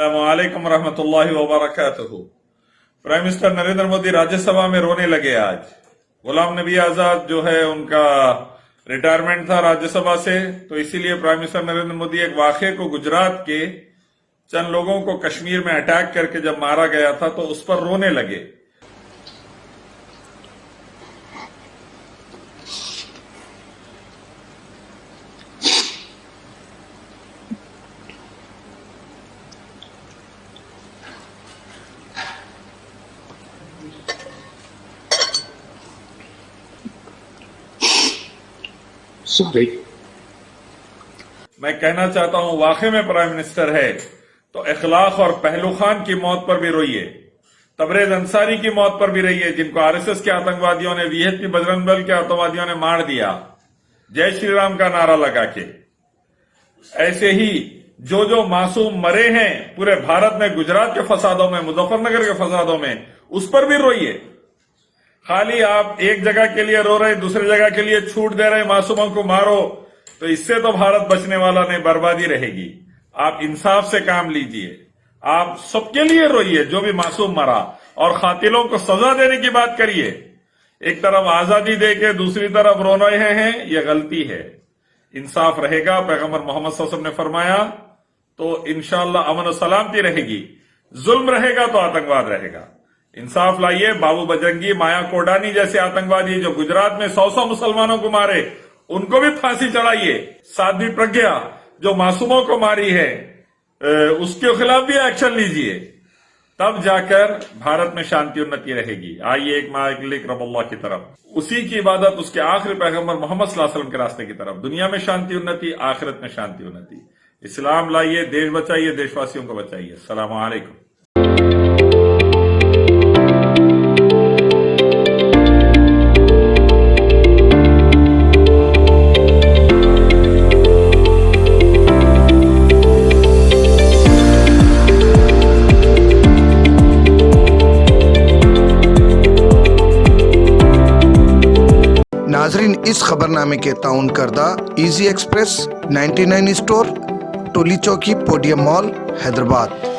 अस्सलामुअलैकुम रहमतुल्लाहि व बरकातुहू। प्राइम मिनिस्टर नरेंद्र मोदी राज्यसभा में रोने लगे आज। गुलाम नबी आजाद जो है उनका रिटायरमेंट था राज्यसभा से, तो इसीलिए प्राइम मिनिस्टर नरेंद्र मोदी एक वाक़े को गुजरात के चंद लोगों को कश्मीर में अटैक करके जब मारा गया था तो उस पर रोने लगे। सॉरी। मैं कहना चाहता हूं वाकई में प्राइम मिनिस्टर है तो इखलाक और पहलू खान की मौत पर भी रोइए, तबरेज अंसारी की मौत पर भी रोइए, जिनको आरएसएस के आतंकवादियों ने, वीएचपी बजरंग दल के आतंकवादियों ने मार दिया जय श्री राम का नारा लगा के। ऐसे ही जो मासूम मरे हैं पूरे भारत में, गुजरात के फसादों में, मुजफ्फरनगर के फसादों में, उस पर भी रोइए। खाली आप एक जगह के लिए रो रहे, दूसरी जगह के लिए छूट दे रहे, मासूमों को मारो, तो इससे तो भारत बचने वाला नहीं, बर्बादी रहेगी। आप इंसाफ से काम लीजिए, आप सबके लिए रोइए जो भी मासूम मरा, और खातिलों को सजा देने की बात करिए। एक तरफ आजादी देके दूसरी तरफ रो रहे हैं, यह गलती है। इंसाफ रहेगा, पैगंबर मोहम्मद सल्लल्लाहु अलैहि वसल्लम ने फरमाया, तो इंशाअल्लाह अमन और सलामती रहेगी। जुल्म रहेगा तो आतंकवाद रहेगा। इंसाफ लाइए। बाबू बजरंगी, माया कोडानी जैसे आतंकवादी जो गुजरात में 100 मुसलमानों को मारे, उनको भी फांसी चढ़ाइए। साध्वी प्रज्ञा जो मासूमों को मारी है, उसके खिलाफ भी एक्शन लीजिए, तब जाकर भारत में शांति उन्नति रहेगी। आइए एक मालिक रब अल्लाह की तरफ, उसी की इबादत, उसके आखिरी पैगंबर मोहम्मद सल्लल्लाहु अलैहि वसल्लम के रास्ते की तरफ। दुनिया में शांति उन्नति, आखिरत में शांति उन्नति। इस्लाम लाइए, देश बचाइए, देशवासियों को बचाइए। अस्सलाम वालेकुम। नाजरीन, इस खबरनामे के ताउन करदा इजी एक्सप्रेस 99 स्टोर, टोली चौकी, पोडियम मॉल, हैदराबाद।